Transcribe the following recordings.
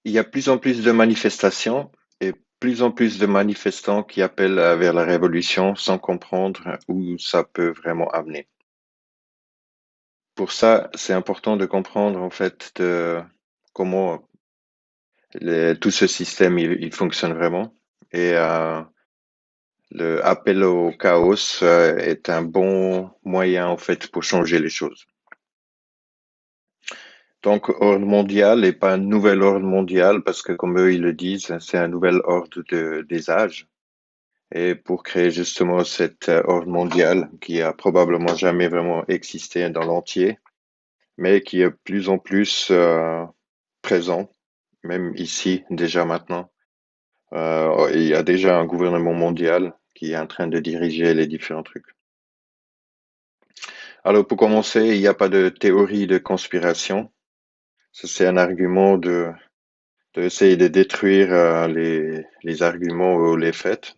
Il y a plus en plus de manifestations et plus en plus de manifestants qui appellent vers la révolution sans comprendre où ça peut vraiment amener. Pour ça, c'est important de comprendre en fait comment tout ce système il fonctionne vraiment. Et le appel au chaos est un bon moyen en fait pour changer les choses. Donc, ordre mondial et pas un nouvel ordre mondial parce que comme eux ils le disent, c'est un nouvel ordre des âges. Et pour créer justement cet ordre mondial qui a probablement jamais vraiment existé dans l'entier, mais qui est de plus en plus présent, même ici déjà maintenant. Il y a déjà un gouvernement mondial qui est en train de diriger les différents trucs. Alors pour commencer, il n'y a pas de théorie de conspiration. Ça, c'est un argument de essayer de détruire les arguments ou les faits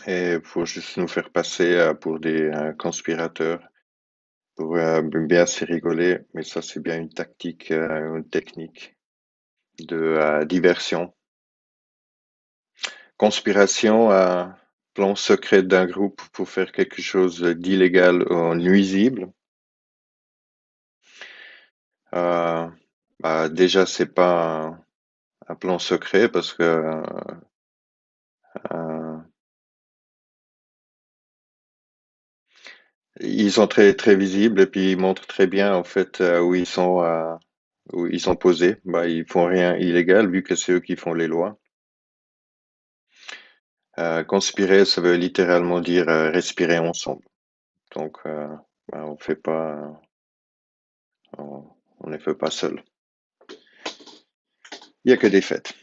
et pour juste nous faire passer pour des conspirateurs. Pour bien se rigoler, mais ça c'est bien une tactique, une technique de diversion. Conspiration, plan secret d'un groupe pour faire quelque chose d'illégal ou nuisible. Euh, déjà c'est pas un plan secret parce que euh, ils sont très très visibles et puis ils montrent très bien en fait où ils sont posés. Ils font rien illégal vu que c'est eux qui font les lois. Conspirer, ça veut littéralement dire respirer ensemble. Donc, on fait pas, on ne fait pas seul. Il y a que des faits.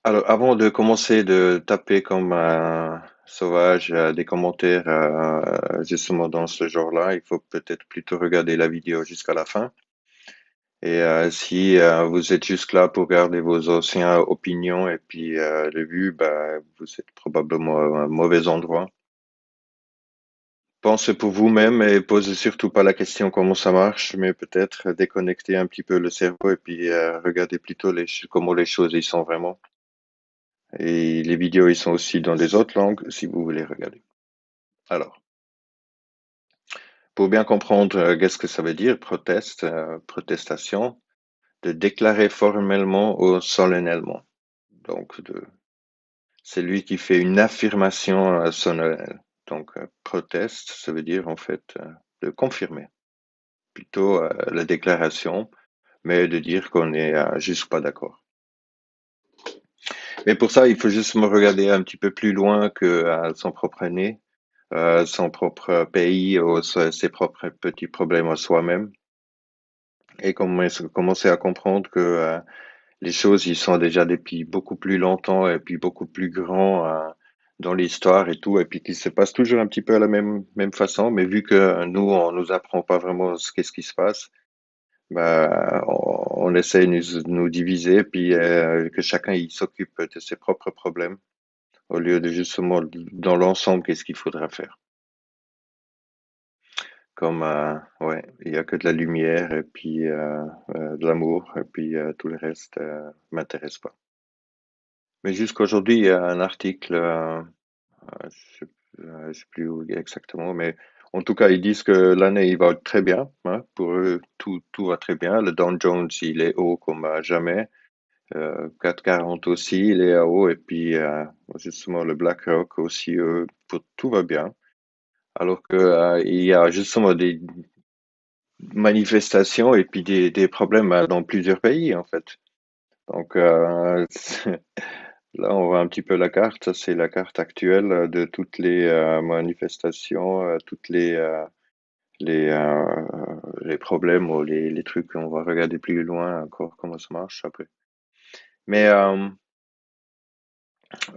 Alors, avant de commencer de taper comme un sauvage des commentaires justement dans ce genre-là, il faut peut-être plutôt regarder la vidéo jusqu'à la fin. Et si vous êtes juste là pour garder vos anciennes opinions et puis les vues, vous êtes probablement à un mauvais endroit. Pensez pour vous-même et posez surtout pas la question comment ça marche, mais peut-être déconnecter un petit peu le cerveau et puis regarder plutôt comment les choses y sont vraiment. Et les vidéos ils sont aussi dans des autres langues si vous voulez regarder. Alors, pour bien comprendre qu'est-ce que ça veut dire, protestation, de déclarer formellement ou solennellement. Donc, c'est lui qui fait une affirmation solennelle. Donc, proteste, ça veut dire en fait de confirmer. Plutôt la déclaration, mais de dire qu'on n'est juste pas d'accord. Mais pour ça, il faut juste me regarder un petit peu plus loin que son propre nez, son propre pays ou ses propres petits problèmes à soi-même, et commencer à comprendre que les choses, ils sont déjà depuis beaucoup plus longtemps et puis beaucoup plus grands dans l'histoire et tout, et puis qu'ils se passent toujours un petit peu à la même façon, mais vu que nous, on nous apprend pas vraiment qu'est-ce qui se passe, on essaie de nous diviser, puis que chacun il s'occupe de ses propres problèmes, au lieu de justement dans l'ensemble, qu'est-ce qu'il faudra faire. Comme, ouais, il y a que de la lumière et puis de l'amour, et puis tout le reste m'intéresse pas. Mais jusqu'aujourd'hui, il y a un article, je sais plus où exactement, mais en tout cas, ils disent que l'année, il va très bien, hein, pour eux, tout va très bien. Le Dow Jones, il est haut comme jamais. 440 aussi, il est à haut, et puis justement le BlackRock aussi, tout va bien. Alors que il y a justement des manifestations et puis des problèmes dans plusieurs pays en fait. Donc là, on voit un petit peu la carte. Ça, c'est la carte actuelle de toutes les manifestations, toutes les problèmes ou les trucs. On va regarder plus loin encore comment ça marche après. Mais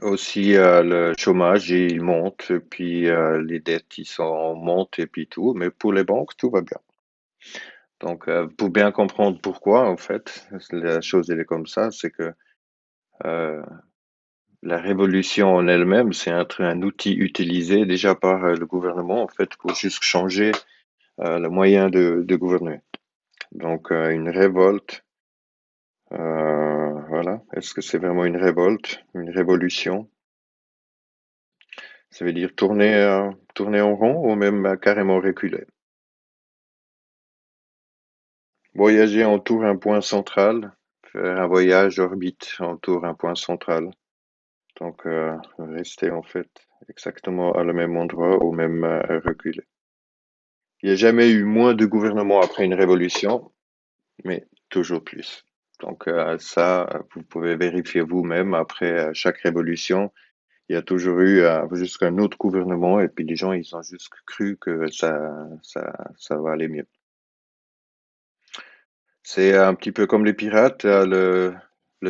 aussi, le chômage, il monte, et puis les dettes, ils sont montent et puis tout. Mais pour les banques, tout va bien. Donc, pour bien comprendre pourquoi, en fait, la chose, elle est comme ça, c'est que euh, la révolution en elle-même, c'est un outil utilisé déjà par le gouvernement, en fait, pour juste changer le moyen de gouverner. Donc, une révolte, Voilà. Est-ce que c'est vraiment une révolte, une révolution? Ça veut dire tourner en rond ou même carrément reculer. Voyager entoure un point central, faire un voyage orbite entoure un point central. Donc, rester en fait exactement à le même endroit ou même reculer. Il n'y a jamais eu moins de gouvernements après une révolution, mais toujours plus. Donc, ça, vous pouvez vérifier vous-même après chaque révolution. Il y a toujours eu jusqu'un autre gouvernement et puis les gens, ils ont juste cru que ça va aller mieux. C'est un petit peu comme les pirates, le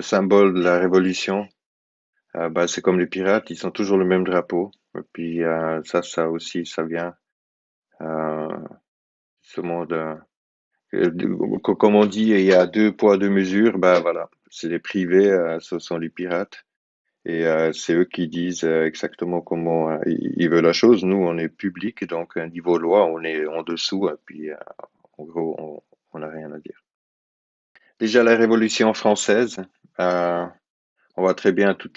symbole de la révolution. Bah, c'est comme les pirates, ils ont toujours le même drapeau. Et puis ça aussi, ça vient euh, ce monde. Comme on dit, il y a deux poids, deux mesures. Bah voilà, c'est les privés, ce sont les pirates. Et c'est eux qui disent exactement comment ils veulent la chose. Nous, on est public, donc niveau loi, on est en dessous. Et puis, en gros, on n'a rien à dire. Déjà, la Révolution française, euh, on voit très bien tout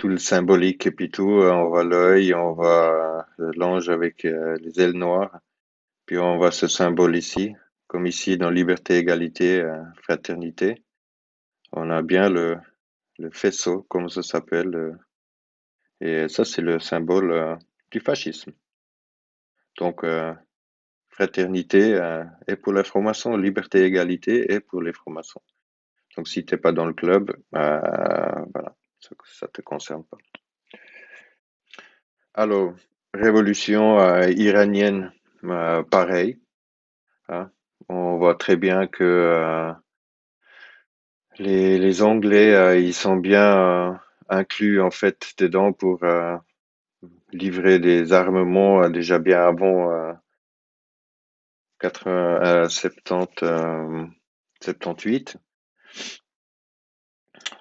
le symbolique et puis tout. On voit l'œil, on voit l'ange avec les ailes noires. Puis on voit ce symbole ici, comme ici dans liberté, égalité, fraternité. On a bien le faisceau, comme ça s'appelle. Et ça, c'est le symbole du fascisme. Donc, fraternité et pour les francs-maçons, liberté, égalité et pour les francs-maçons. Donc, si t'es pas dans le club, voilà, ça te concerne pas. Alors, révolution iranienne, pareil. Hein. On voit très bien que les Anglais, ils sont bien inclus en fait dedans pour livrer des armements déjà bien avant 80, 70, 78.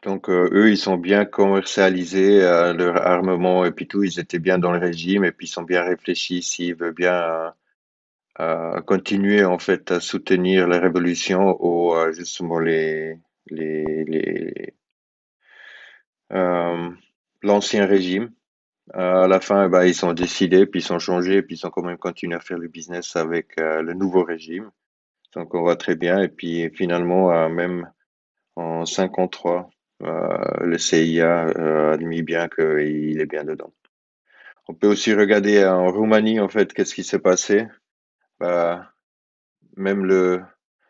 Donc eux, ils sont bien commercialisés leur armement et puis tout. Ils étaient bien dans le régime et puis ils sont bien réfléchis s'ils veulent bien continuer en fait à soutenir la révolution ou justement les euh, l'ancien régime. À la fin, bah, ils sont décidés, puis ils sont changés, puis ils ont quand même continué à faire le business avec le nouveau régime. Donc on voit très bien. Et puis finalement, même en 53, le CIA a admis bien qu'il est bien dedans. On peut aussi regarder en Roumanie, en fait, qu'est-ce qui s'est passé. Bah, même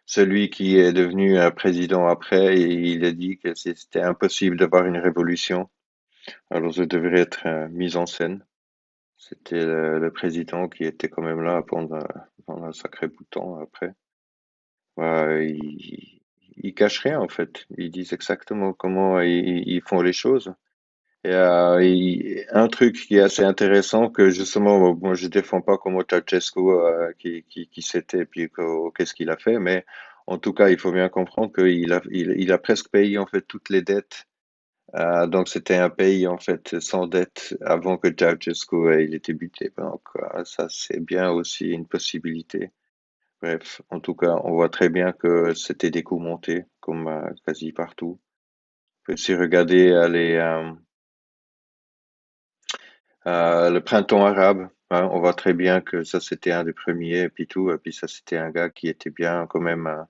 celui qui est devenu président après, il a dit que c'était impossible d'avoir une révolution. Alors ça devrait être mis en scène. C'était le président qui était quand même là pendant un sacré bout de temps après. Ils cachent rien en fait. Ils disent exactement comment ils font les choses. Et un truc qui est assez intéressant que justement, moi je défends pas comme Ceausescu qui c'était puis qu'est-ce qu'il a fait, mais en tout cas il faut bien comprendre qu'il a presque payé en fait toutes les dettes. Donc c'était un pays en fait sans dette avant que Ceausescu il était buté. Donc ça c'est bien aussi une possibilité. Bref, en tout cas on voit très bien que c'était des coups montés comme quasi partout. On peut aussi regarder le printemps arabe. Hein, on voit très bien que ça c'était un des premiers et puis tout. Et puis ça c'était un gars qui était bien quand même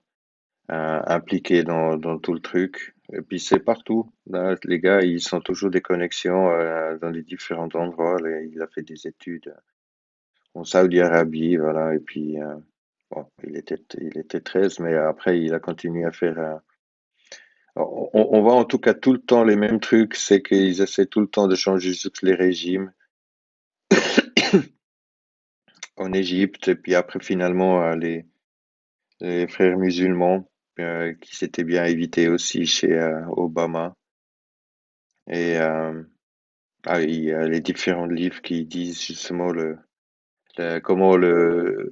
impliqué dans tout le truc. Et puis c'est partout. Là, les gars, ils sont toujours des connexions dans les différents endroits. Il a fait des études en Saudi-Arabie, voilà. Et puis bon, il était 13, mais après il a continué à faire. On voit en tout cas tout le temps les mêmes trucs, c'est qu'ils essaient tout le temps de changer juste les régimes en Égypte, et puis après finalement les frères musulmans qui s'étaient bien évités aussi chez Obama. Et il y a les différents livres qui disent justement comment le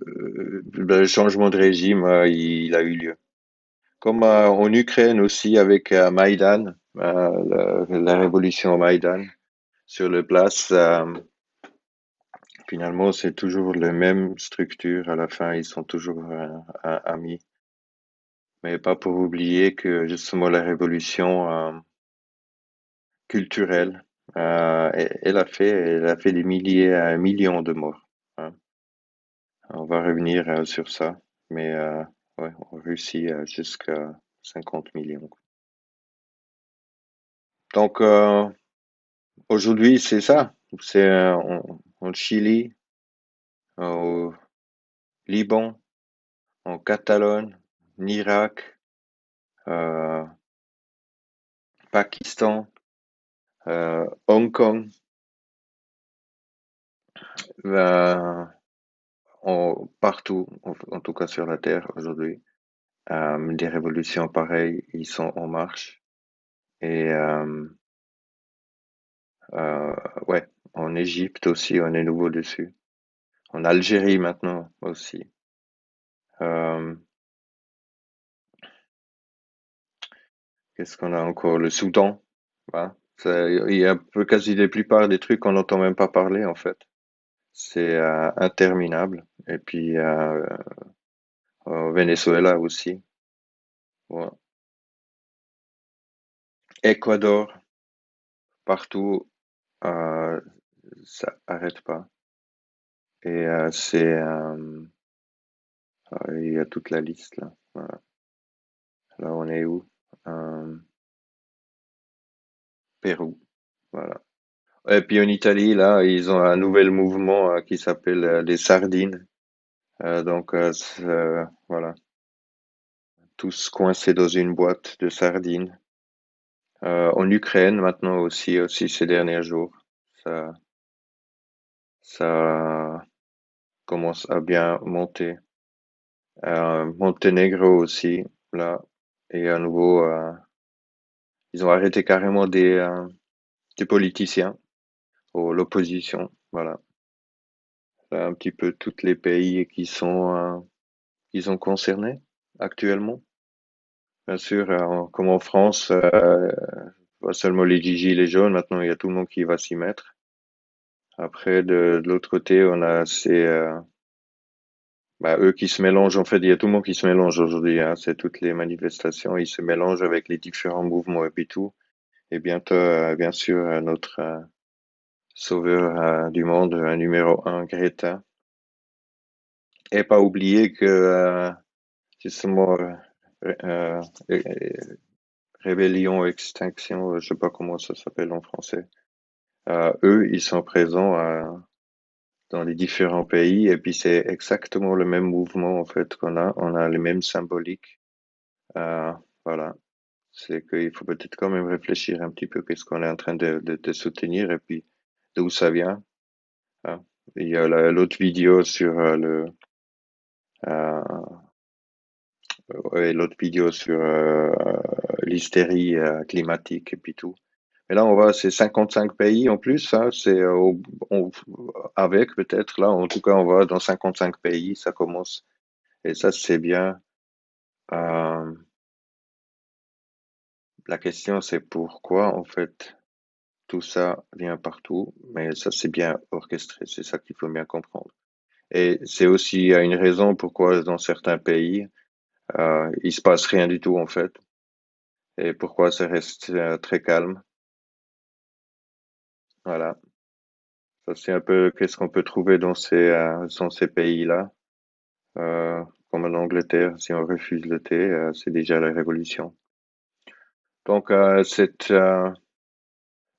changement de régime il a eu lieu. Comme en Ukraine aussi avec Maïdan, la révolution au Maïdan, sur le place, finalement c'est toujours la même structure. À la fin, ils sont toujours amis. mais pas pour oublier que justement la révolution culturelle, elle a fait des milliers, millions de morts, hein. On va revenir sur ça, mais ouais, en Russie, jusqu'à 50 millions. Donc aujourd'hui, c'est ça. C'est en Chili, au Liban, en Catalogne, en Irak, euh, Pakistan, Hong Kong, euh, partout, en tout cas sur la Terre aujourd'hui. Des révolutions pareilles, ils sont en marche. Et euh, ouais, en Égypte aussi, on est nouveau dessus. En Algérie maintenant aussi. Euh, Qu'est-ce qu'on a encore? Le Soudan. Hein. Il y a un peu quasi la plupart des trucs qu'on n'entend même pas parler en fait. C'est interminable. Et puis au Venezuela aussi. Ouais. Équateur, partout, euh, ça arrête pas. Et il y a toute la liste là. Voilà. Là, on est où? Euh, Pérou. Voilà. Et puis en Italie, là, ils ont un nouvel mouvement qui s'appelle les sardines. Voilà, tous coincés dans une boîte de sardines. En Ukraine maintenant aussi ces derniers jours, ça, ça commence à bien monter. Monténégro aussi, là, et à nouveau, ils ont arrêté carrément des politiciens, ou l'opposition, voilà. Un petit peu tous les pays qui sont concernés actuellement. Bien sûr, comme en France, pas seulement les gilets jaunes, maintenant il y a tout le monde qui va s'y mettre. Après, de l'autre côté, on a eux qui se mélangent. En fait, il y a tout le monde qui se mélange aujourd'hui, hein. C'est toutes les manifestations, ils se mélangent avec les différents mouvements et puis tout. Et bientôt, bien sûr, notre sauveur du monde, numéro un, Greta. Et pas oublier que justement, euh, euh, rébellion, extinction, je sais pas comment ça s'appelle en français. Eux, ils sont présents dans les différents pays et puis c'est exactement le même mouvement en fait qu'on a. On a les mêmes symboliques. Euh, voilà. C'est qu'il faut peut-être quand même réfléchir un petit peu qu'est-ce qu'on est en train de soutenir et puis d'où ça vient, hein. Il y a l'autre vidéo sur euh, ouais, l'autre vidéo sur l'hystérie climatique et puis tout. Et là, on va, c'est 55 pays en plus, hein, on- avec peut-être, là, en tout cas, on va dans 55 pays, ça commence. Et ça, c'est bien. Euh, la question, c'est pourquoi, en fait, tout ça vient partout, mais ça, c'est bien orchestré, c'est ça qu'il faut bien comprendre. Et c'est aussi, il y a une raison pourquoi dans certains pays, il se passe rien du tout, en fait, et pourquoi ça reste très calme. Voilà. Ça, c'est un peu qu'est-ce qu'on peut trouver dans ces pays-là. Euh, Comme en Angleterre, si on refuse le thé, c'est déjà la révolution. Donc, cette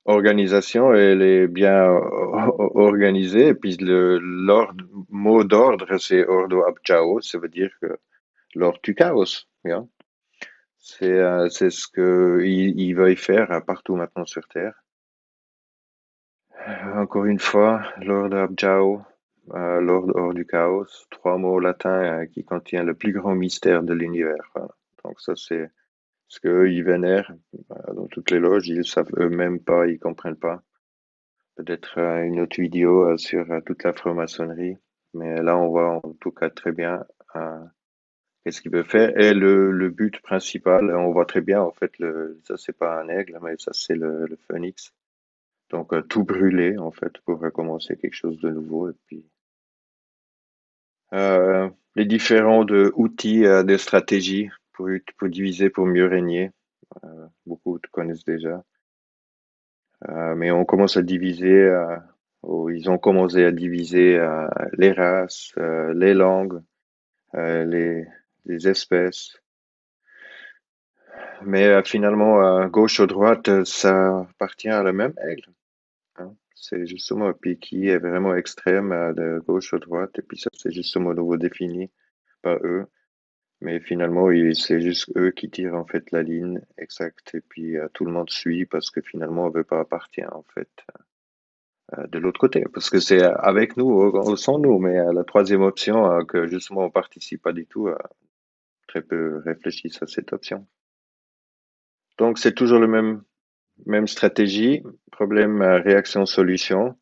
organisation, elle est bien organisée. Et puis, l'ordre, mot d'ordre, c'est ordo ab chaos. Ça veut dire que l'ordre du chaos. Bien. C'est ce que ils veulent faire partout maintenant sur Terre. Encore une fois, l'ordre ab chao, l'ordre hors du chaos. Trois mots latins qui contiennent le plus grand mystère de l'univers. Voilà. Donc, ça, c'est ce qu'eux, ils vénèrent dans toutes les loges, ils savent eux-mêmes pas, ils comprennent pas. Peut-être une autre vidéo sur toute la franc-maçonnerie, mais là on voit en tout cas très bien qu'est-ce qu'il veut faire et le but principal. On voit très bien en fait ça c'est pas un aigle, mais ça c'est le phénix. Donc tout brûler en fait pour recommencer quelque chose de nouveau et puis les différents outils de stratégie. pour diviser, pour mieux régner. Beaucoup te connaissent déjà. Mais on commence à diviser, ils ont commencé à diviser les races, les langues, euh, les, les espèces. Mais finalement, à gauche ou droite, ça appartient à la même aigle. Hein. C'est justement un pays qui est vraiment extrême de gauche ou droite, et puis ça, c'est justement au nouveau défini par eux. Mais finalement, c'est juste eux qui tirent en fait la ligne exacte, et puis tout le monde suit parce que finalement, on veut pas appartenir en fait de l'autre côté, parce que c'est avec nous ou sans nous. Mais la troisième option, que justement on participe pas du tout, très peu réfléchissent à cette option. Donc c'est toujours le même stratégie, problème, réaction, solution.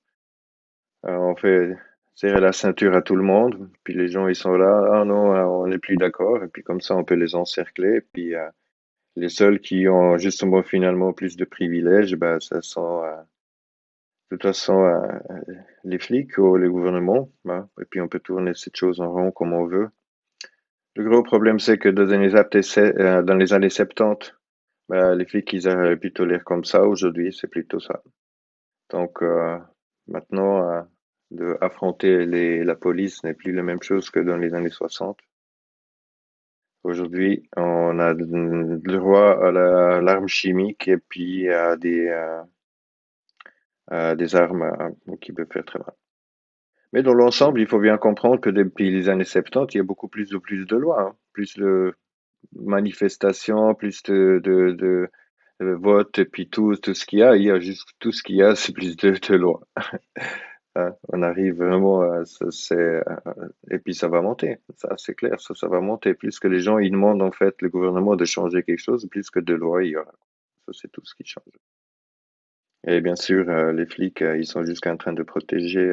On fait serrer la ceinture à tout le monde, puis les gens ils sont là, ah non, on n'est plus d'accord, et puis comme ça on peut les encercler, et puis les seuls qui ont justement finalement plus de privilèges, ben ça sont de toute façon les flics ou les gouvernements, hein, et puis on peut tourner cette chose en rond comme on veut. Le gros problème c'est que dans les années 70, ben, les flics ils auraient plutôt l'air comme ça, aujourd'hui c'est plutôt ça. Donc maintenant, de affronter la police n'est plus la même chose que dans les années 60. Aujourd'hui, on a le droit à l'arme chimique et puis à des armes qui peuvent faire très mal. Mais dans l'ensemble, il faut bien comprendre que depuis les années 70, il y a beaucoup plus de lois, hein, plus de manifestations, plus de votes, et puis tout ce qu'il y a, tout ce qu'il y a, c'est plus de lois. Hein. On arrive vraiment et puis ça va monter, ça c'est clair, ça va monter. Plus que les gens ils demandent en fait le gouvernement de changer quelque chose, plus que de lois il y aura. Ça c'est tout ce qui change. Et bien sûr, les flics, ils sont jusqu'en train de protéger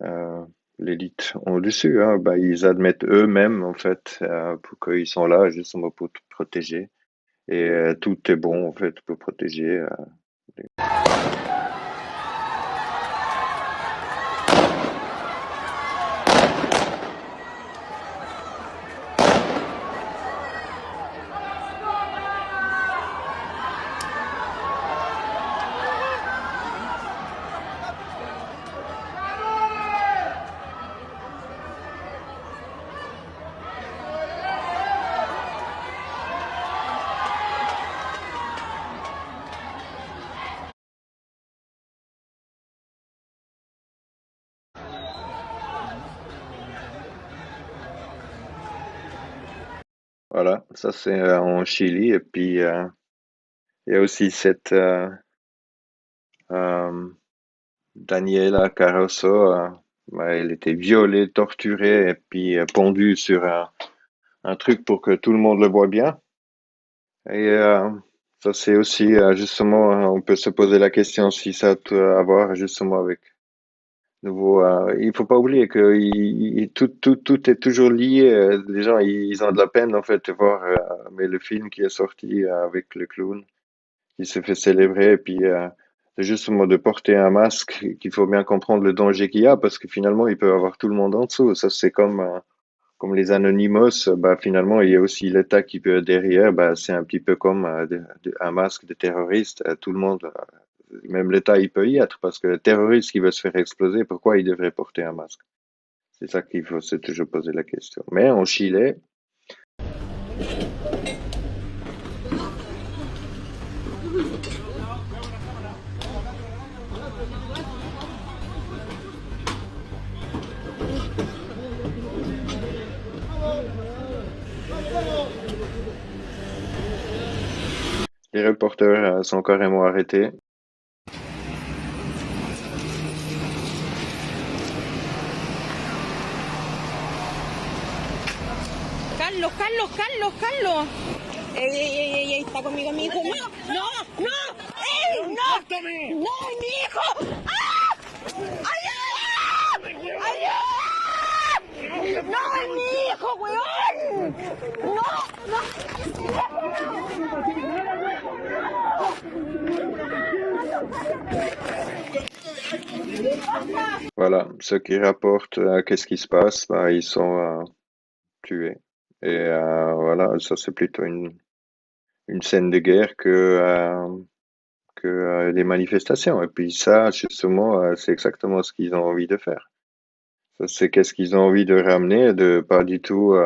euh, l'élite au-dessus. Hein. Bah, ils admettent eux-mêmes en fait pour qu'ils sont là justement pour te protéger. Et tout est bon en fait pour protéger. Voilà, ça c'est en Chili. Et puis il y a aussi cette euh, Daniela Carosso, bah, elle était violée, torturée et puis pendue sur un truc pour que tout le monde le voit bien. Et ça, c'est aussi justement, on peut se poser la question si ça a à voir justement avec nouveau. Il faut pas oublier que tout est toujours lié. Les gens, ils ont de la peine en fait de voir, mais le film qui est sorti avec le clown qui se fait célébrer, et puis c'est justement de porter un masque, qu'il faut bien comprendre le danger qu'il y a, parce que finalement, il peut avoir tout le monde en dessous. Ça, c'est comme les Anonymous, bah, finalement, il y a aussi l'État qui peut être derrière, bah, c'est un petit peu comme un masque de terroriste. Tout le monde, même l'État, il peut y être, parce que le terroriste qui veut se faire exploser, pourquoi il devrait porter un masque? C'est ça qu'il faut se toujours poser la question. Mais en Chili, les reporters sont carrément arrêtés. Carlos, Carlos, Carlos, Carlos. Ey, está conmigo mi hijo. No, no, no. ¡Ey, no! ¡No, es mi hijo! ¡Ah! ¡Ayuda! ¡Ayuda! ¡No, es mi hijo, weón! ¡No, Voilà, ceux qui rapportent qu'est-ce qui se passe, bah, ils sont tués. Et voilà, ça c'est plutôt une scène de guerre que des manifestations. Et puis ça, justement, c'est exactement ce qu'ils ont envie de faire. Ça, c'est qu'est-ce qu'ils ont envie de ramener, de pas du tout.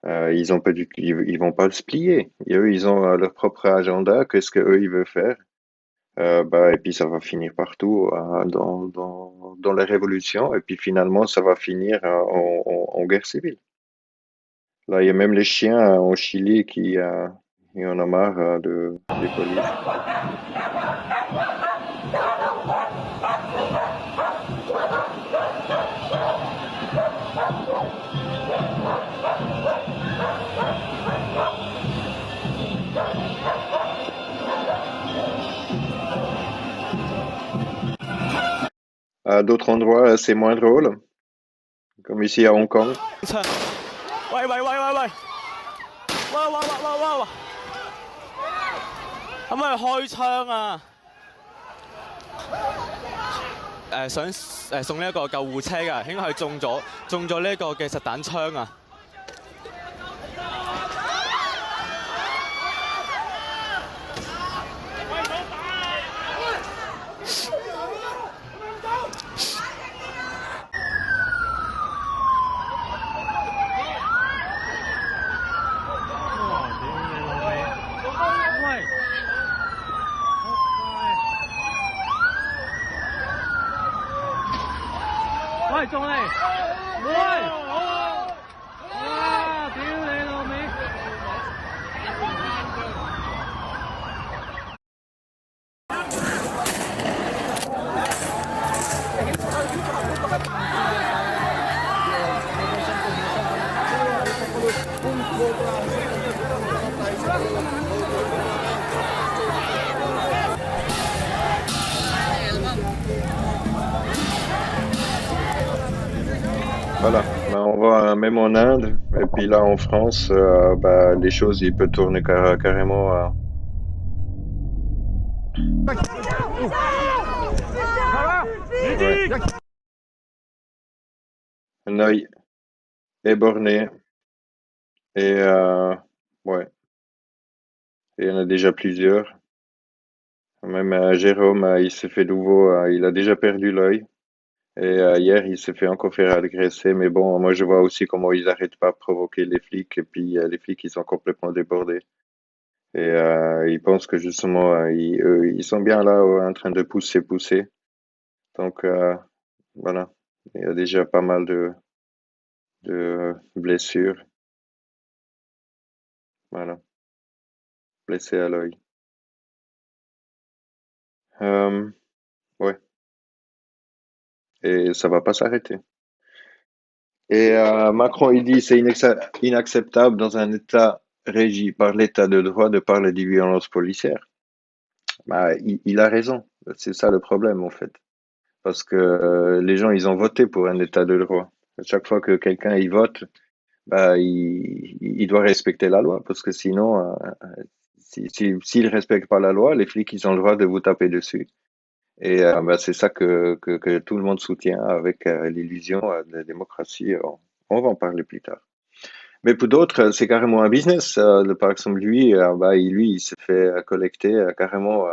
Ils ont pas ils vont pas se plier. Et eux, ils ont leur propre agenda. Qu'est-ce que eux ils veulent faire? Bah, et puis ça va finir partout dans la révolution. Et puis finalement, ça va finir en guerre civile. Là, il y a même les chiens en Chili qui en ont marre des polices. À d'autres endroits, c'est moins drôle, comme ici à Hong Kong. 喂喂喂喂喂！喂喂喂喂喂！可唔可以開槍啊？想送呢一個救護車㗎，應該係中咗呢一個嘅實彈槍啊！喂，仲嚟！喂！哇！屌你老味！Voilà. Ben, on va même en Inde, et puis là en France, bah, les choses, ils peuvent tourner carrément à... Ouais. Un œil éborné, et ouais, et il y en a déjà plusieurs. Même Jérôme, il s'est fait nouveau, il a déjà perdu l'œil. Et hier, il s'est fait encore faire agresser. Mais bon, moi, je vois aussi comment ils arrêtent pas de provoquer les flics. Et puis, les flics, ils sont complètement débordés. Et ils pensent que justement, eux, ils sont bien là, en train de pousser. Donc, voilà. Il y a déjà pas mal de blessures. Voilà. Blessés à l'œil. Euh, ouais. Et ça va pas s'arrêter. Et Macron, il dit c'est inacceptable dans un État régi par l'état de droit de parler de violence policière. Bah, il a raison. C'est ça le problème, en fait. Parce que les gens, ils ont voté pour un état de droit. À chaque fois que quelqu'un y vote, bah, il doit respecter la loi. Parce que sinon, s'il respecte pas la loi, les flics, ils ont le droit de vous taper dessus. Et bah, c'est ça que tout le monde soutient avec l'illusion de la démocratie. On va en parler plus tard. Mais pour d'autres, c'est carrément un business. Par exemple, lui, bah, il s'est fait collecter carrément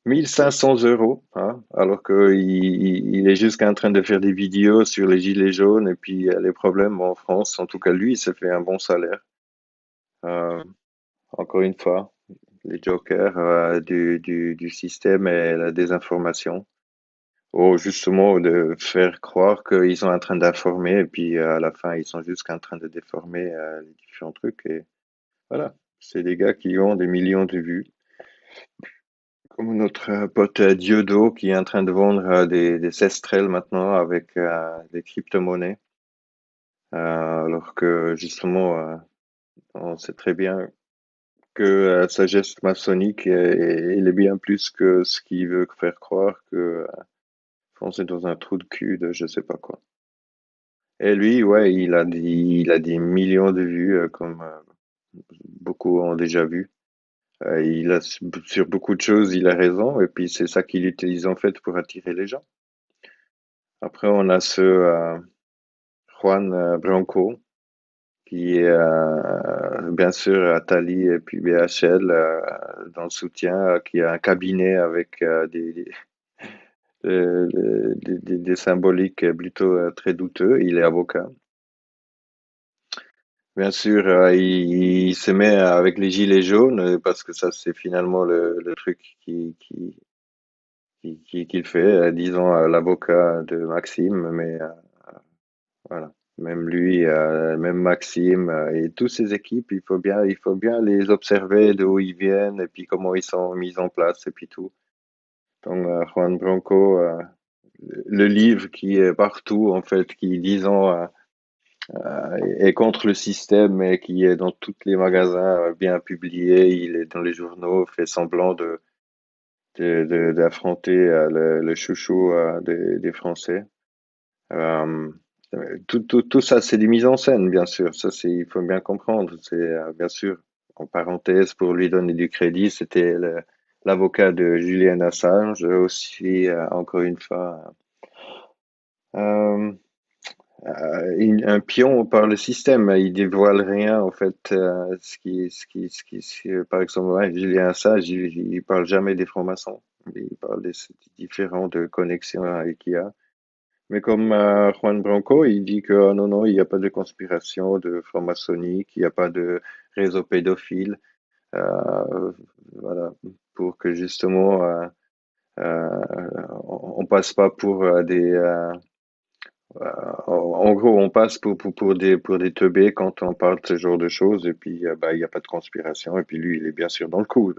1500 euros, hein, alors qu'il est juste en train de faire des vidéos sur les gilets jaunes et puis les problèmes en France. En tout cas, lui, il s'est fait un bon salaire. Euh, Encore une fois, les jokers du système et la désinformation. Ou justement de faire croire qu'ils sont en train d'informer et puis à la fin, ils sont juste en train de déformer les différents trucs. Et voilà, c'est des gars qui ont des millions de vues. Comme notre pote Diodo qui est en train de vendre des sestrelles maintenant avec des crypto-monnaies. Alors que justement, on sait très bien que sa geste maçonnique, il est bien plus que ce qu'il veut faire croire que foncer dans un trou de cul de je sais pas quoi. Et lui, ouais, il a des millions de vues, comme beaucoup ont déjà vu. Sur beaucoup de choses, il a raison, et puis c'est ça qu'il utilise en fait pour attirer les gens. Après, on a ce Juan Branco, Puis, bien sûr, Atali et puis BHL dans le soutien, qui a un cabinet avec des symboliques plutôt très douteux. Il est avocat. Bien sûr, il se met avec les gilets jaunes parce que ça, c'est finalement le truc qu'il fait, disons, l'avocat de Maxime, mais voilà. Même lui, même Maxime et toutes ces équipes, il faut bien les observer d'où ils viennent et puis comment ils sont mis en place et puis tout. Donc, Juan Branco, le livre qui est partout, en fait, qui, disons, est contre le système et qui est dans tous les magasins bien publié, il est dans les journaux, fait semblant d'affronter le chouchou des Français. Euh, tout ça, c'est des mises en scène, bien sûr. Ça, il faut bien comprendre. C'est bien sûr, en parenthèse, pour lui donner du crédit, c'était l'avocat de Julian Assange, aussi, encore une fois, euh, un pion par le système. Il dévoile rien, en fait. Par exemple, ouais, Julian Assange, il parle jamais des francs-maçons. Il parle des différents de connexions qu'il y a. Mais comme Juan Branco, il dit que non, non, il n'y a pas de conspiration de franc-maçonnique, il n'y a pas de réseau pédophile, voilà, pour que justement euh, on passe pas pour en gros, on passe pour des teubés quand on parle de ce genre de choses, et puis bah, il n'y a pas de conspiration, et puis lui, il est bien sûr dans le coup.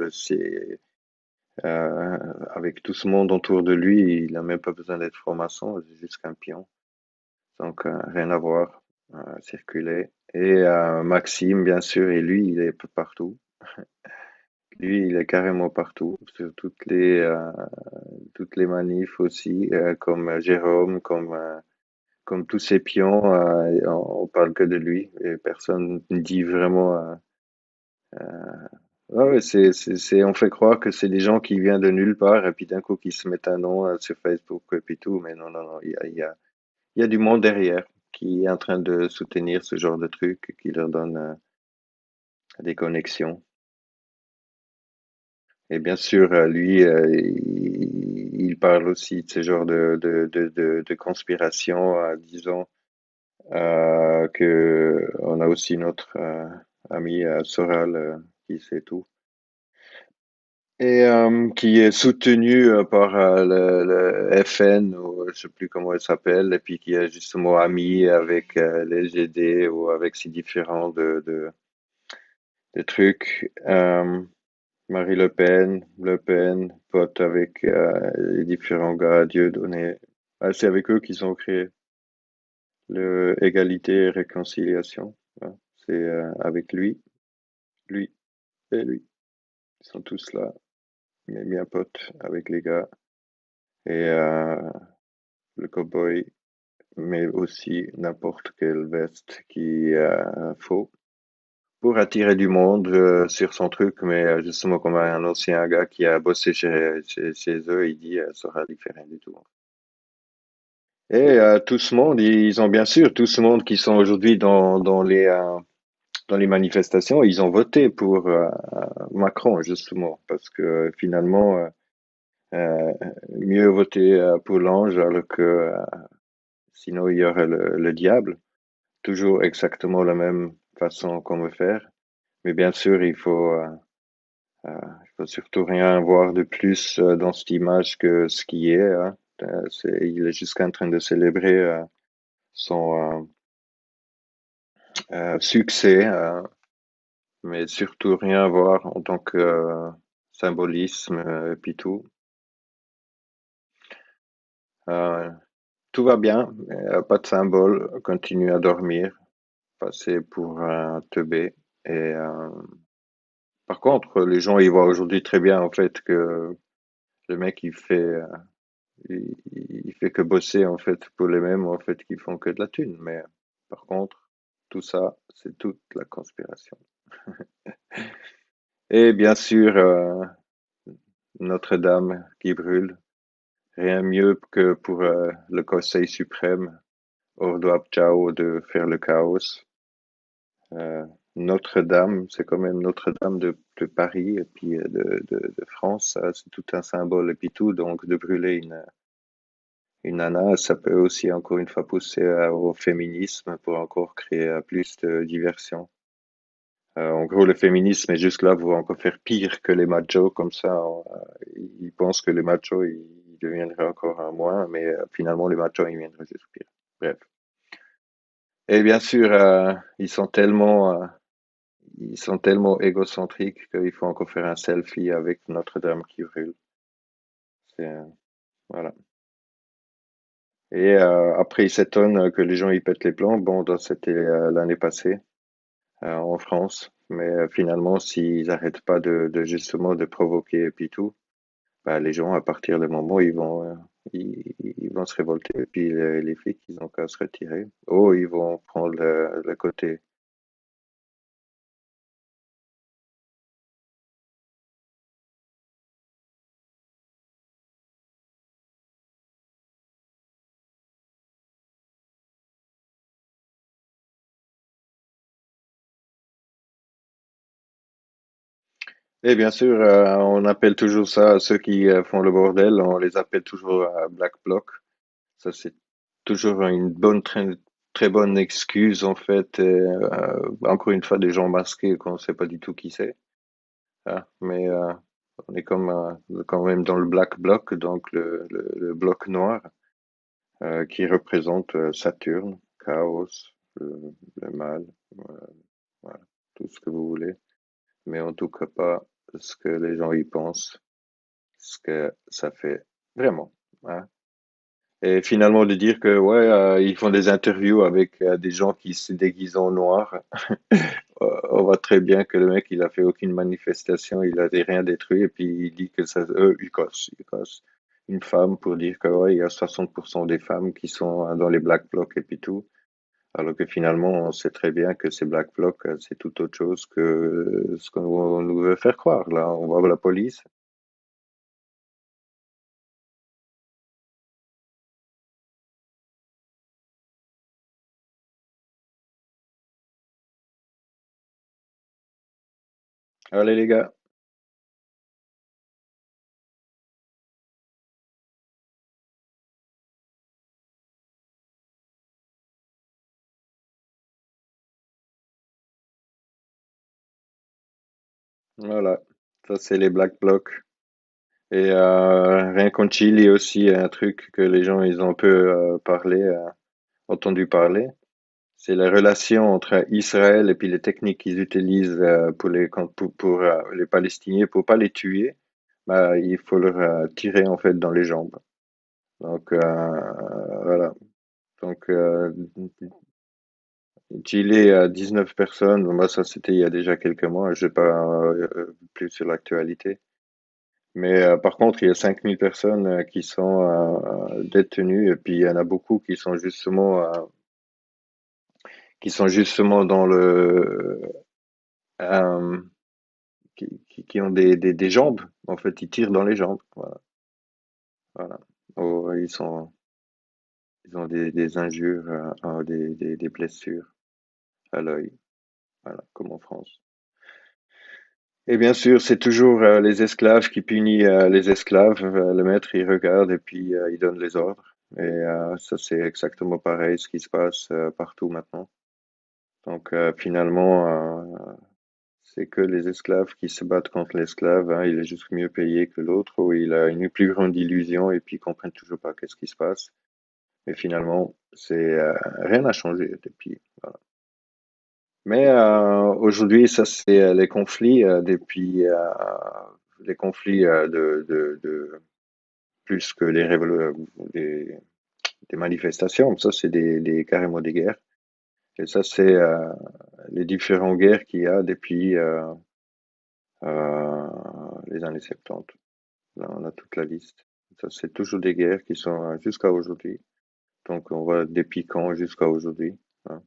Avec tout ce monde autour de lui, il n'a même pas besoin d'être franc-maçon, c'est juste qu'un pion. Donc, rien à voir, circuler. Et Maxime, bien sûr, et lui, il est partout. Lui, il est carrément partout, sur toutes les manifs aussi, comme Jérôme, comme tous ces pions, on parle que de lui, et personne ne dit vraiment. Ouais, ouais, on fait croire que c'est des gens qui viennent de nulle part, et puis d'un coup, qui se mettent un nom sur Facebook, et puis tout, mais non, non, non, il y a du monde derrière qui est en train de soutenir ce genre de truc, qui leur donne des connexions. Et bien sûr, lui, il parle aussi de ce genre de conspiration, disons, que on a aussi notre ami Soral qui sait tout. Et qui est soutenu par le FN, ou je sais plus comment elle s'appelle, et puis qui est justement ami avec les GD ou avec ces différents de trucs. Marie Le Pen, pote avec les différents gars, Dieudonné. Ah, c'est avec eux qu'ils ont créé le Égalité et Réconciliation. Voilà. C'est avec lui et lui. Ils sont tous là, mais bien potes avec les gars. Et le cowboy, mais aussi n'importe quelle veste qui faut pour attirer du monde sur son truc, mais justement comme un ancien gars qui a bossé chez eux, il dit ça sera différent du tout. Et tout ce monde, ils ont bien sûr, tout ce monde qui sont aujourd'hui dans les manifestations, ils ont voté pour Macron justement, parce que finalement, euh, mieux voter pour l'ange alors que sinon il y aurait le diable. Toujours exactement la même façon qu'on veut faire. Mais bien sûr, il faut surtout rien voir de plus dans cette image que ce qui est. Hein. Il est juste en train de célébrer son succès, mais surtout rien voir en tant que symbolisme et puis tout. Euh, Tout va bien, pas de symbole, continue à dormir, passer pour un teubé. Et par contre, les gens ils voient aujourd'hui très bien en fait que le mec il fait que bosser en fait pour les mêmes en fait qui font que de la thune. Mais par contre, tout ça, c'est toute la conspiration. Et bien sûr, Notre-Dame qui brûle, rien mieux que pour le Conseil suprême, Ordua Chao de faire le chaos. Notre-Dame, c'est quand même Notre-Dame de Paris et puis de France, ça, c'est tout un symbole et puis tout. Donc de brûler une nana, ça peut aussi encore une fois pousser au féminisme pour encore créer plus de diversion. En gros, le féminisme est juste là pour encore faire pire que les machos, comme ça, ils pensent que les machos, ils deviendraient encore un moins, mais finalement, les machos, ils viendraient juste pire. Bref. Et bien sûr, ils sont tellement égocentriques qu'il faut encore faire un selfie avec Notre-Dame qui brûle. C'est, voilà. Et après, ils s'étonnent que les gens ils pètent les plombs. Bon, c'était l'année passée en France, mais finalement, s'ils n'arrêtent pas de justement de provoquer et puis tout, bah, les gens, à partir du moment où ils vont se révolter. Et puis les flics, ils ont qu'à se retirer. Oh, ils vont prendre le côté. Et bien sûr, on appelle toujours ça, ceux qui font le bordel, on les appelle toujours Black Bloc. Ça, c'est toujours une très bonne excuse, en fait. Encore une fois, des gens masqués qu'on ne sait pas du tout qui c'est, hein. Mais on est quand même dans le Black Bloc, donc le bloc noir, qui représente Saturne, Chaos, le, le mal, euh, voilà, tout ce que vous voulez. Mais en tout cas pas ce que les gens y pensent, ce que ça fait vraiment, hein. Et finalement de dire que ouais, ils font des interviews avec des gens qui se déguisent en noir. On voit très bien que le mec, il a fait aucune manifestation, il a rien détruit, et puis il dit que ça, il casse une femme pour dire que ouais, il y a 60% des femmes qui sont dans les Black Blocs et puis tout. Alors que finalement, on sait très bien que ces Black Blocs, c'est tout autre chose que ce qu'on nous veut faire croire. Là, on voit la police. Allez les gars, voilà. Ça, c'est les Black Blocs. Et rien qu'en Chili aussi, un truc que les gens, ils ont un peu entendu parler. C'est la relation entre Israël et puis les techniques qu'ils utilisent pour les Palestiniens, pour pas les tuer, bah, il faut leur tirer en fait dans les jambes. Donc voilà. Donc Chili a 19 personnes. Moi, ça c'était il y a déjà quelques mois. Je n'ai pas plus sur l'actualité. Mais par contre, il y a 5000 personnes qui sont détenues et puis il y en a beaucoup qui sont justement dans le euh, qui ont des jambes. En fait, ils tirent dans les jambes. Voilà. Voilà. Oh, ils ont des injures, des blessures à l'œil. Voilà, comme en France. Et bien sûr, c'est toujours les esclaves qui punissent les esclaves. Le maître, il regarde et puis il donne les ordres. Et ça, c'est exactement pareil ce qui se passe partout maintenant. Donc finalement, c'est que les esclaves qui se battent contre l'esclave, hein, il est juste mieux payé que l'autre, ou il a une plus grande illusion et puis ils comprennent toujours pas qu'est-ce qui se passe. Mais finalement, rien n'a changé depuis. Voilà. Mais aujourd'hui, ça c'est les conflits depuis les conflits plus que des, des manifestations. Ça c'est carrément des guerres. Et ça c'est les différentes guerres qu'il y a depuis les années 70. Là, on a toute la liste. Ça, c'est toujours des guerres qui sont jusqu'à aujourd'hui. Donc, on voit des piquants jusqu'à aujourd'hui, hein.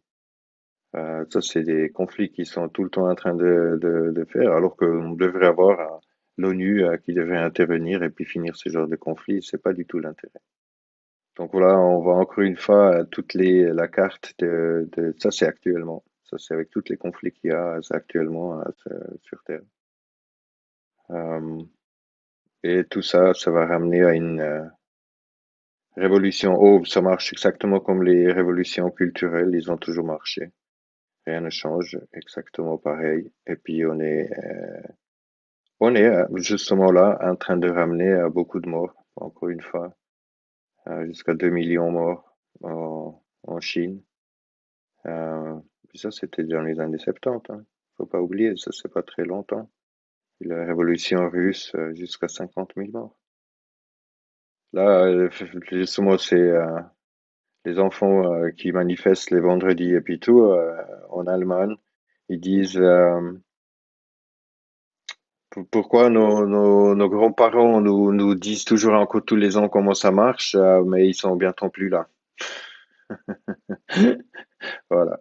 Ça, c'est des conflits qui sont tout le temps en train de faire, alors qu'on devrait avoir l'ONU qui devrait intervenir et puis finir ce genre de conflit. C'est pas du tout l'intérêt. Donc voilà, on voit encore une fois la carte ça c'est actuellement. Ça, c'est avec tous les conflits qu'il y a actuellement sur Terre. Et tout ça, ça va ramener à une révolution. Oh, ça marche exactement comme les révolutions culturelles, ils ont toujours marché. Rien ne change, exactement pareil. Et puis on est justement là en train de ramener beaucoup de morts, encore une fois, jusqu'à 2 millions de morts en Chine. Puis ça, c'était dans les années 70. Hein. Faut pas oublier, ça c'est pas très longtemps. Et la révolution russe, jusqu'à 50 000 morts. Là, justement, c'est les enfants qui manifestent les vendredis et puis tout en Allemagne. Ils disent pourquoi nos grands-parents nous disent toujours encore tous les ans comment ça marche, mais ils sont bientôt plus là. Voilà.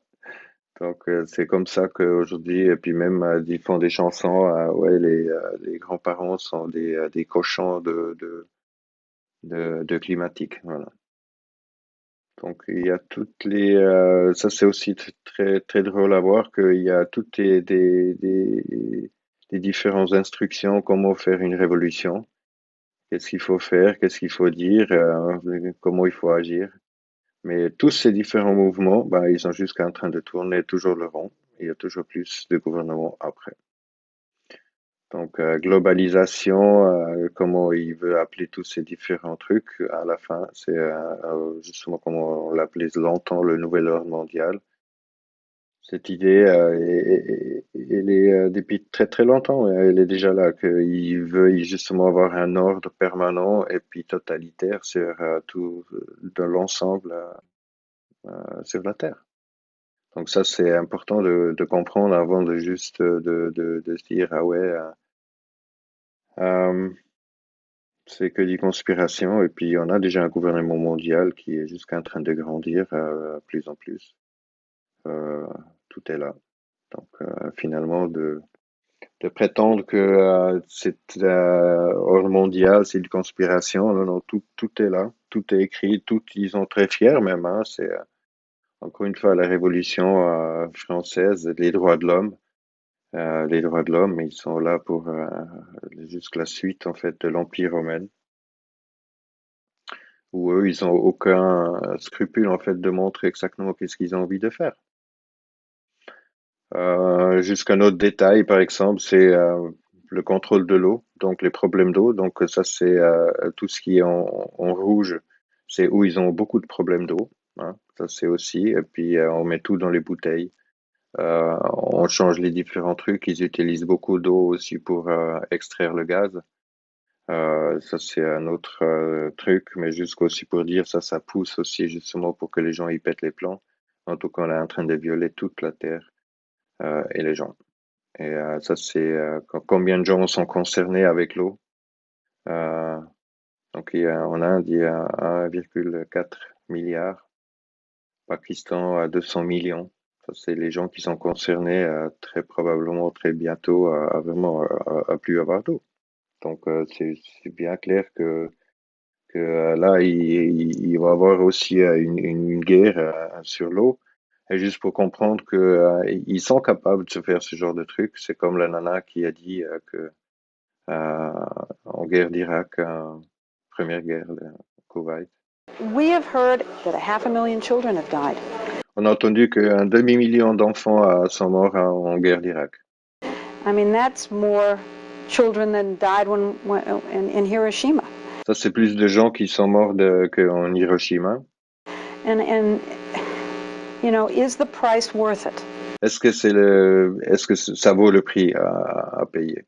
Donc c'est comme ça qu'aujourd'hui, et puis même ils font des chansons, ouais, les grands-parents sont des cochons de climatique. Voilà. Donc il y a toutes les ça c'est aussi très très drôle à voir qu'il y a toutes des différentes instructions comment faire une révolution, qu'est-ce qu'il faut faire, qu'est-ce qu'il faut dire, comment il faut agir. Mais tous ces différents mouvements, ben, ils sont jusqu'en train de tourner toujours le rond. Il y a toujours plus de gouvernements après. Donc, globalisation, comment il veut appeler tous ces différents trucs, à la fin, c'est justement comment on l'appelait longtemps le nouvel ordre mondial. Cette idée, elle est depuis très très longtemps, elle est déjà là, qu'il veut justement avoir un ordre permanent et puis totalitaire sur tout, de l'ensemble sur la Terre. Donc ça, c'est important de comprendre avant de juste de se dire, ah ouais, c'est que des conspirations, et puis on a déjà un gouvernement mondial qui est jusqu'en train de grandir plus en plus. Tout est là. Donc finalement, de prétendre que c'est ordre mondial, c'est une conspiration, non, non, tout est là, tout est écrit, tout, ils sont très fiers même, hein, c'est encore une fois la Révolution française, les droits de l'homme. Les droits de l'homme, ils sont là pour jusqu'à la suite en fait de l'Empire romain, où eux, ils ont aucun scrupule en fait de montrer exactement qu'est-ce qu'ils ont envie de faire. Jusqu'à un autre détail, par exemple, c'est le contrôle de l'eau, donc les problèmes d'eau. Donc ça, c'est tout ce qui est en rouge, c'est où ils ont beaucoup de problèmes d'eau. Hein, ça, c'est aussi. Et puis on met tout dans les bouteilles. On change les différents trucs. Ils utilisent beaucoup d'eau aussi pour extraire le gaz. Ça, c'est un autre truc, mais jusqu'aussi pour dire ça, ça pousse aussi justement pour que les gens y pètent les plombs. En tout cas, on est en train de violer toute la terre et les gens. Et ça, c'est combien de gens sont concernés avec l'eau. Donc, en Inde, il y a 1,4 milliard. Pakistan à 200 millions. Ça, c'est les gens qui sont concernés très probablement très bientôt à vraiment à plus avoir d'eau. Donc, c'est bien clair que là, il va y avoir aussi une guerre sur l'eau. Et juste pour comprendre que ils sont capables de se faire ce genre de truc, c'est comme la nana qui a dit que en guerre d'Irak, première guerre de Koweït. We have heard that 500,000 children have died. On a entendu qu'un demi-million d'enfants sont morts en guerre d'Irak. I mean, that's more children than died in Hiroshima. Ça, c'est plus de gens qui sont morts qu'en Hiroshima. And you know, is the price worth it? Est-ce que ça vaut le prix à payer?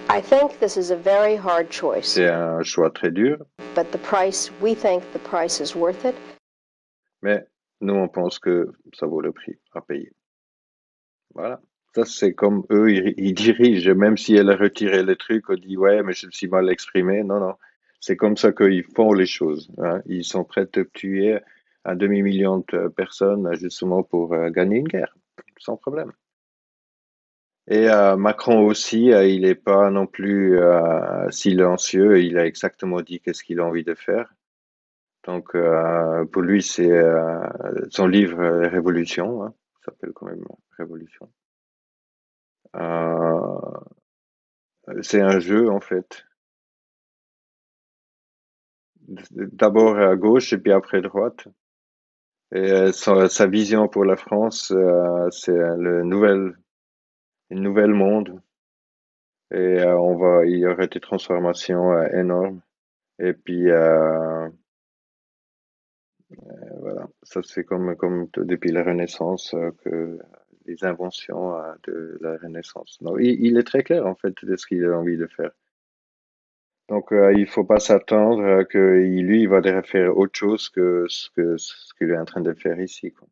I think this is a very hard choice. C'est un choix très dur. But we think the price is worth it. Mais nous, on pense que ça vaut le prix à payer. Voilà. Ça, c'est comme eux, ils dirigent, même si elle a retiré le truc, on dit, ouais, mais je me suis mal exprimé. Non, non. C'est comme ça qu'ils font les choses. Hein. Ils sont prêts à tuer un demi-million de personnes justement pour gagner une guerre, sans problème. Et Macron aussi, il n'est pas non plus silencieux. Il a exactement dit qu'est-ce qu'il a envie de faire. Donc, pour lui, c'est son livre Révolution. Hein. s'appelle quand même révolution. Euh, c'est un jeu en fait. D'abord à gauche et puis après à droite. Et sa vision pour la France, c'est une nouvelle monde. Et il y aurait des transformations énormes. Et puis voilà, ça c'est depuis la Renaissance que les inventions de la Renaissance. Non, il est très clair en fait de ce qu'il a envie de faire. Donc il faut pas s'attendre que lui il va faire autre chose que ce qu'il est en train de faire ici, quoi.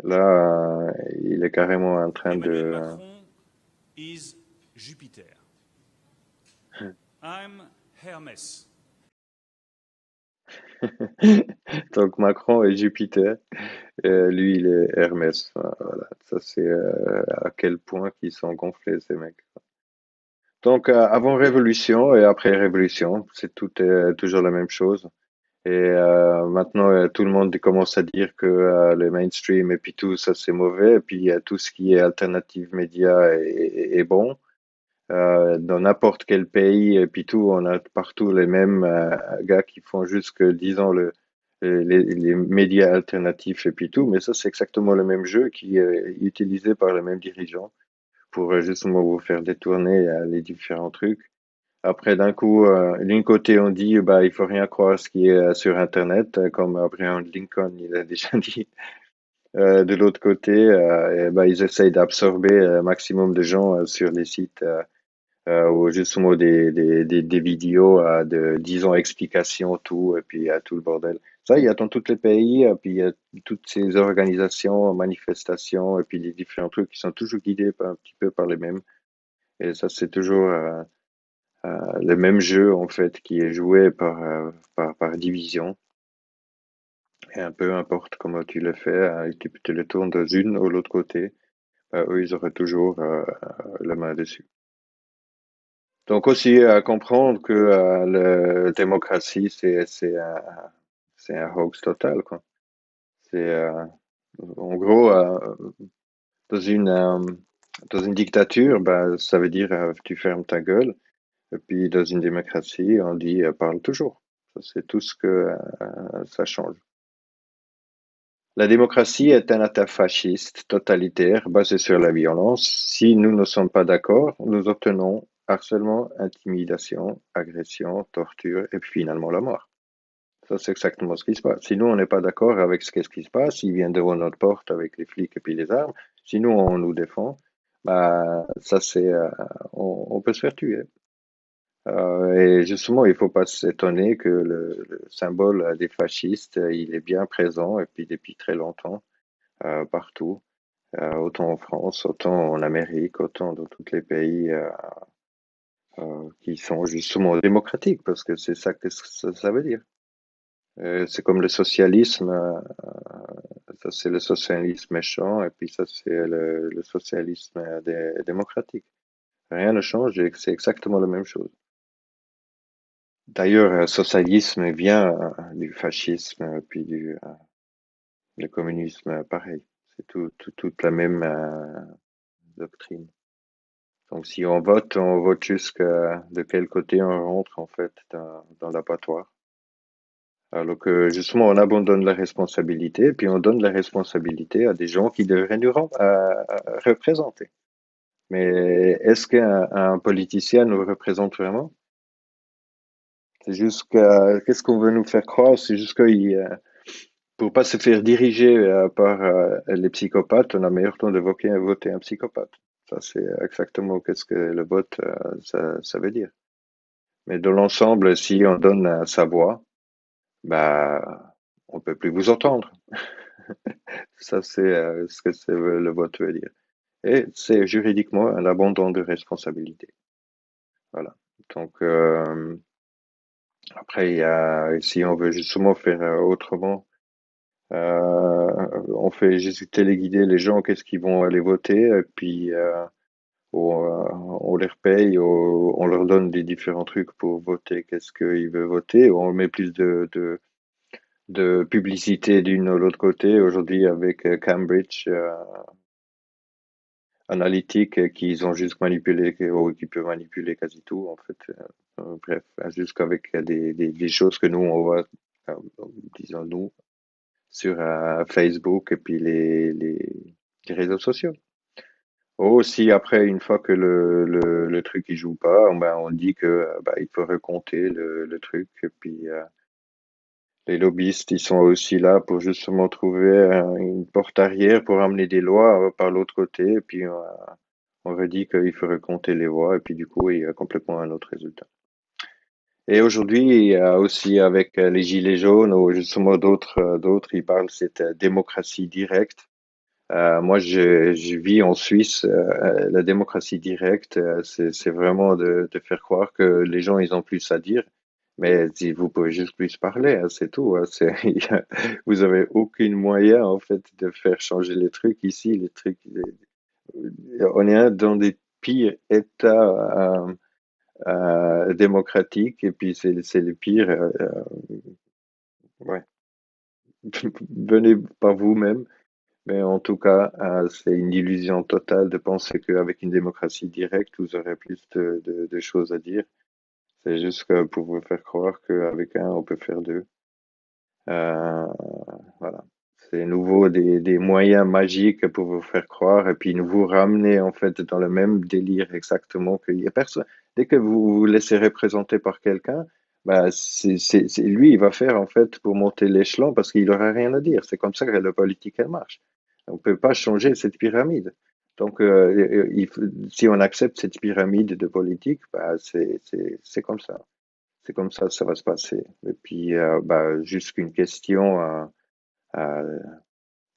Là, il est carrément en train Emmanuel de Macron is Jupiter. I'm Hermès. donc Macron est Jupiter, lui il est Hermès. Voilà, ça c'est à quel point qu'ils sont gonflés ces mecs. Donc avant révolution et après révolution, toujours la même chose. Et maintenant, tout le monde commence à dire que le mainstream et puis tout ça c'est mauvais, et puis tout ce qui est alternative média est bon. Dans n'importe quel pays, et puis tout, on a partout les mêmes gars qui font juste que, disons, les médias alternatifs et puis tout, mais ça c'est exactement le même jeu qui est utilisé par les mêmes dirigeants pour justement vous faire détourner les différents trucs. Après, d'un coup, d'un côté, on dit, bah, il faut rien croire ce qui est sur Internet, comme Abraham Lincoln, il a déjà dit. De l'autre côté, bah, ils essayent d'absorber un maximum de gens sur les sites ou justement des vidéos de 10 ans explications, tout, et puis tout le bordel. Ça, il y a dans tous les pays, puis il y a toutes ces organisations, manifestations, et puis les différents trucs qui sont toujours guidés un petit peu par les mêmes. Et ça, c'est toujours le même jeu en fait qui est joué par division. Et un peu importe comment tu le fais, tu te le tournes dans une ou l'autre côté, eux ils auraient toujours la main dessus. Donc aussi comprendre que la démocratie c'est un hoax total, quoi. C'est en gros dans une euh, dans une dictature, bah, ça veut dire tu fermes ta gueule. Et puis dans une démocratie, on dit parle toujours. Ça, c'est tout ce que ça change. La démocratie est un État fasciste, totalitaire, basé sur la violence. Si nous ne sommes pas d'accord, nous obtenons harcèlement, intimidation, agression, torture et finalement la mort. Ça, c'est exactement ce qui se passe. Si nous, on n'est pas d'accord avec ce qui se passe, ils viennent devant notre porte avec les flics et puis les armes. Si nous, on nous défend, bah, ça, on peut se faire tuer. Et justement, il faut pas s'étonner que le symbole des fascistes, il est bien présent et puis depuis très longtemps partout, autant en France, autant en Amérique, autant dans tous les pays qui sont justement démocratiques, parce que c'est ça que ça veut dire. C'est comme le socialisme, ça c'est le socialisme méchant et puis ça c'est le socialisme démocratique. Rien ne change, et c'est exactement la même chose. D'ailleurs, socialisme vient du fascisme, puis le communisme, pareil. C'est toute la même doctrine. Donc, si on vote jusqu'à de quel côté on rentre, en fait, dans l'abattoir. Alors que, justement, on abandonne la responsabilité, puis on donne la responsabilité à des gens qui devraient nous représenter. Mais est-ce qu'un politicien nous représente vraiment? C'est juste qu'est-ce qu'on veut nous faire croire? C'est juste pour pas se faire diriger par les psychopathes, on a meilleur temps de voter un psychopathe. Ça, c'est exactement qu'est-ce que le vote, ça veut dire. Mais dans l'ensemble, si on donne sa voix, bah, on peut plus vous entendre. Ça, c'est ce que le vote veut dire. Et c'est juridiquement un abandon de responsabilité. Voilà. Donc, après, si on veut justement faire autrement, on fait juste téléguider les gens, qu'est-ce qu'ils vont aller voter, et puis on les repaye, on leur donne des différents trucs pour voter, qu'est-ce qu'ils veulent voter, on met plus de publicité d'une ou l'autre côté. Aujourd'hui, avec Cambridge Analytica, qu'ils ont juste manipulé, ou qui peut manipuler quasi tout, en fait. Bref, jusqu'avec des choses que nous, on voit, disons nous, sur Facebook et puis les réseaux sociaux. Aussi, après, une fois que le truc il joue pas, ben, on dit que bah, il faut recompter le truc. Et puis les lobbyistes, ils sont aussi là pour justement trouver une porte arrière pour amener des lois par l'autre côté. Et puis on redit qu'il faut recompter les voix. Et puis du coup, il y a complètement un autre résultat. Et aujourd'hui, il y a aussi avec les gilets jaunes ou justement d'autres, ils parlent de cette démocratie directe. Moi, je vis en Suisse. La démocratie directe, c'est vraiment de faire croire que les gens, ils ont plus à dire. Mais si vous pouvez juste plus parler, hein, c'est tout. Hein, vous avez aucun moyen, en fait, de faire changer les trucs ici. On est dans des pires états démocratiques et puis c'est le pire. Ouais. Venez par vous-même. Mais en tout cas, c'est une illusion totale de penser qu'avec une démocratie directe, vous aurez plus de choses à dire. C'est juste que pour vous faire croire qu'avec un, on peut faire deux. Euh, voilà. C'est nouveau des moyens magiques pour vous faire croire et puis nous vous ramener en fait dans le même délire exactement qu'il y a personne. Dès que vous vous laissez représenter par quelqu'un, bah c'est lui, il va faire en fait pour monter l'échelon parce qu'il n'aura rien à dire. C'est comme ça que la politique elle marche. On peut pas changer cette pyramide. Donc, si on accepte cette pyramide de politique, bah, c'est comme ça. C'est comme ça que ça va se passer. Et puis, bah, juste une question euh,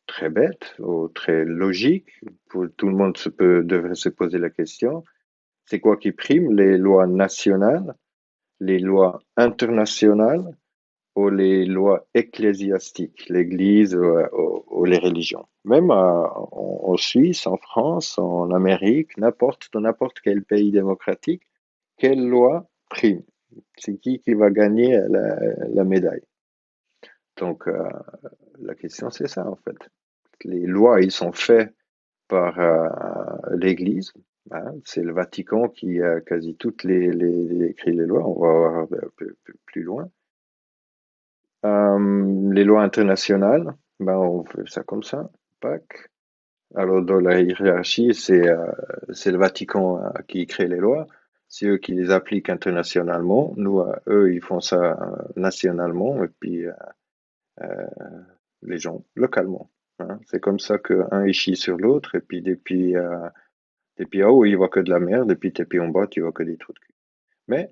très bête ou très logique, pour tout le monde devrait se poser la question, c'est quoi qui prime, les lois nationales, les lois internationales ou les lois ecclésiastiques, l'Église ou les religions. Même en Suisse, en France, en Amérique, dans n'importe quel pays démocratique, quelle loi prime? C'est qui va gagner la médaille? Donc, la question, c'est ça, en fait. Les lois, ils sont faits par l'Église. Hein, c'est le Vatican qui a quasi toutes écrit les lois. On va voir un peu plus loin. Les lois internationales, ben on fait ça comme ça, pack. Alors dans la hiérarchie, c'est le Vatican qui crée les lois, c'est eux qui les appliquent internationalement. Nous, eux, ils font ça nationalement et puis les gens localement. Hein. C'est comme ça qu'un il chie sur l'autre et puis depuis en haut, il voit que de la merde et puis depuis en bas, tu vois que des trous de cul. Mais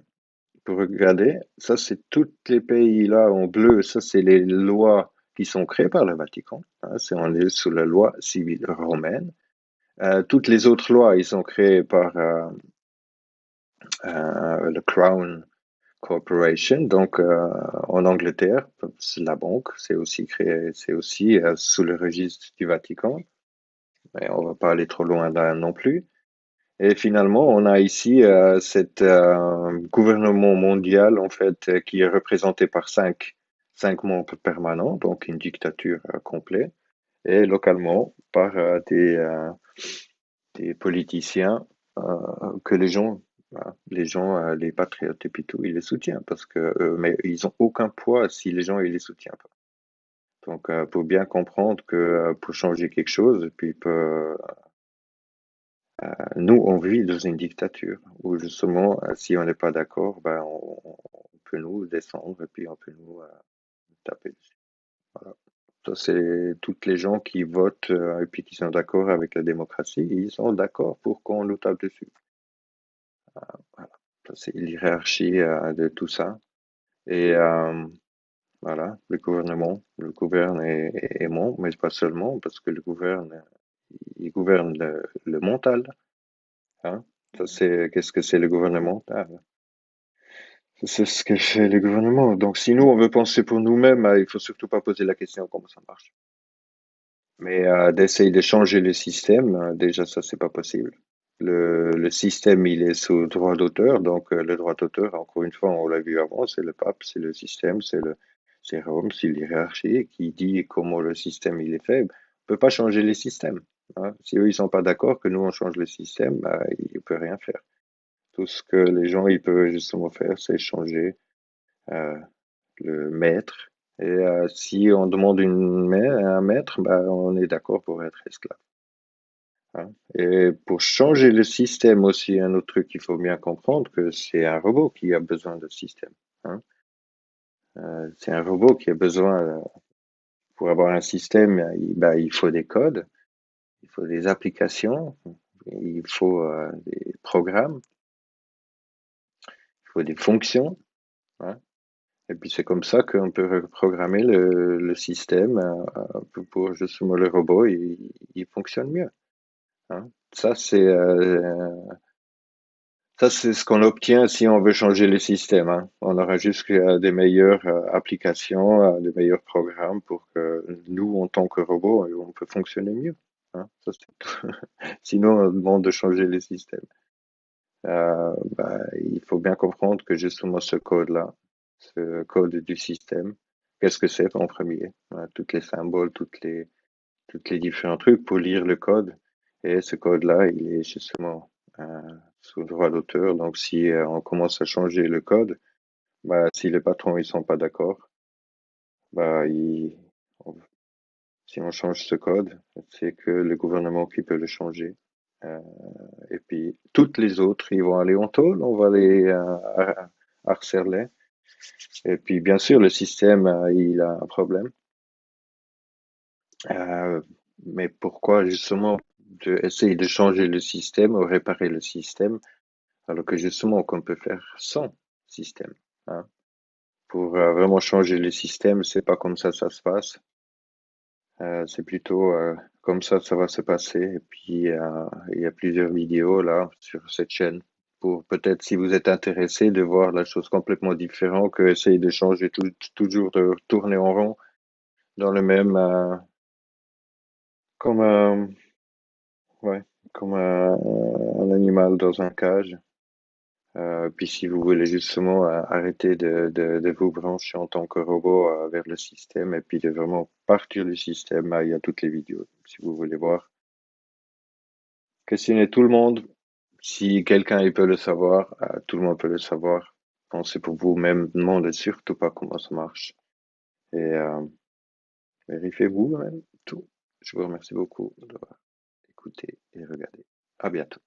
pour regarder, ça c'est tous les pays là en bleu, ça c'est les lois qui sont créées par le Vatican. Hein, on est sous la loi civile romaine. Toutes les autres lois, ils sont créées par le Crown Corporation. Donc en Angleterre, c'est la banque, c'est aussi créé, c'est aussi sous le registre du Vatican. Mais on va pas aller trop loin là non plus. Et finalement, on a ici cet gouvernement mondial en fait qui est représenté par cinq membres permanents, donc une dictature complète, et localement par des politiciens que les patriotes et puis tout, ils les soutiennent parce que mais ils ont aucun poids si les gens ils les soutiennent pas. Donc, pour bien comprendre que pour changer quelque chose, puis nous, on vit dans une dictature où justement, si on n'est pas d'accord, ben, on peut nous descendre et puis on peut nous taper dessus. Voilà. Ça, c'est toutes les gens qui votent et puis qui sont d'accord avec la démocratie, ils sont d'accord pour qu'on nous tape dessus. Voilà. Ça, c'est l'hiérarchie de tout ça. Et voilà, le gouvernement, le gouverne est bon, mais pas seulement, parce que il gouverne le mental. Hein. Ça, qu'est-ce que c'est le gouvernement? C'est ce que fait le gouvernement. Donc, si nous, on veut penser pour nous-mêmes, il faut surtout pas poser la question comment ça marche. Mais d'essayer de changer le système, déjà, ça, c'est pas possible. Le système, il est sous droit d'auteur. Donc, le droit d'auteur, encore une fois, on l'a vu avant, c'est le pape, c'est le système, C'est Rome, c'est l'hierarchie qui dit comment le système il est fait. On peut pas changer les systèmes. Hein. Si eux ils sont pas d'accord que nous on change le système, bah, il peut rien faire. Tout ce que les gens ils peuvent justement faire, c'est changer euh, le maître. Et si on demande un maître, bah, on est d'accord pour être esclave. Hein. Et pour changer le système aussi, un autre truc qu'il faut bien comprendre, que c'est un robot qui a besoin de système. Hein. C'est un robot qui a besoin, pour avoir un système, il faut des codes, il faut des applications, il faut des programmes, il faut des fonctions. Hein. Et puis c'est comme ça qu'on peut reprogrammer le système pour justement le robot, il fonctionne mieux. Hein. Ça, c'est ce qu'on obtient si on veut changer les systèmes. Hein. On aura juste des meilleures applications, des meilleurs programmes pour que nous, en tant que robots, on peut fonctionner mieux. Hein. Ça, c'est tout. Sinon, on demande de changer les systèmes. Il faut bien comprendre que justement ce code-là, ce code du système, qu'est-ce que c'est en premier? Toutes les symboles, toutes les différents trucs pour lire le code. Et ce code-là, il est justement sous le droit d'auteur. Donc, si on commence à changer le code, bah, si les patrons ils sont pas d'accord, bah, on- si on change ce code, c'est que le gouvernement qui peut le changer. Euh, et puis, toutes les autres, ils vont aller en tôle, on va les harceler. Et puis, bien sûr, le système, il a un problème. Euh, mais pourquoi justement essayer de changer le système ou réparer le système alors que justement qu'on peut faire sans système. Hein. Pour vraiment changer le système, c'est pas comme ça se passe. C'est plutôt comme ça va se passer. Et puis il y a plusieurs vidéos là sur cette chaîne pour peut-être si vous êtes intéressé de voir la chose complètement différente que essayer de changer toujours de tourner en rond dans le même comme ouais comme un animal dans un cage. Puis si vous voulez justement arrêter de vous brancher en tant que robot vers le système et puis de vraiment partir du système, il y a toutes les vidéos si vous voulez voir. Questionnez tout le monde. Si quelqu'un il peut le savoir, tout le monde peut le savoir. Pensez pour vous-même, demandez surtout pas comment ça marche. Et vérifiez vous-même tout. Je vous remercie beaucoup d'avoir écouté et regardé. À bientôt.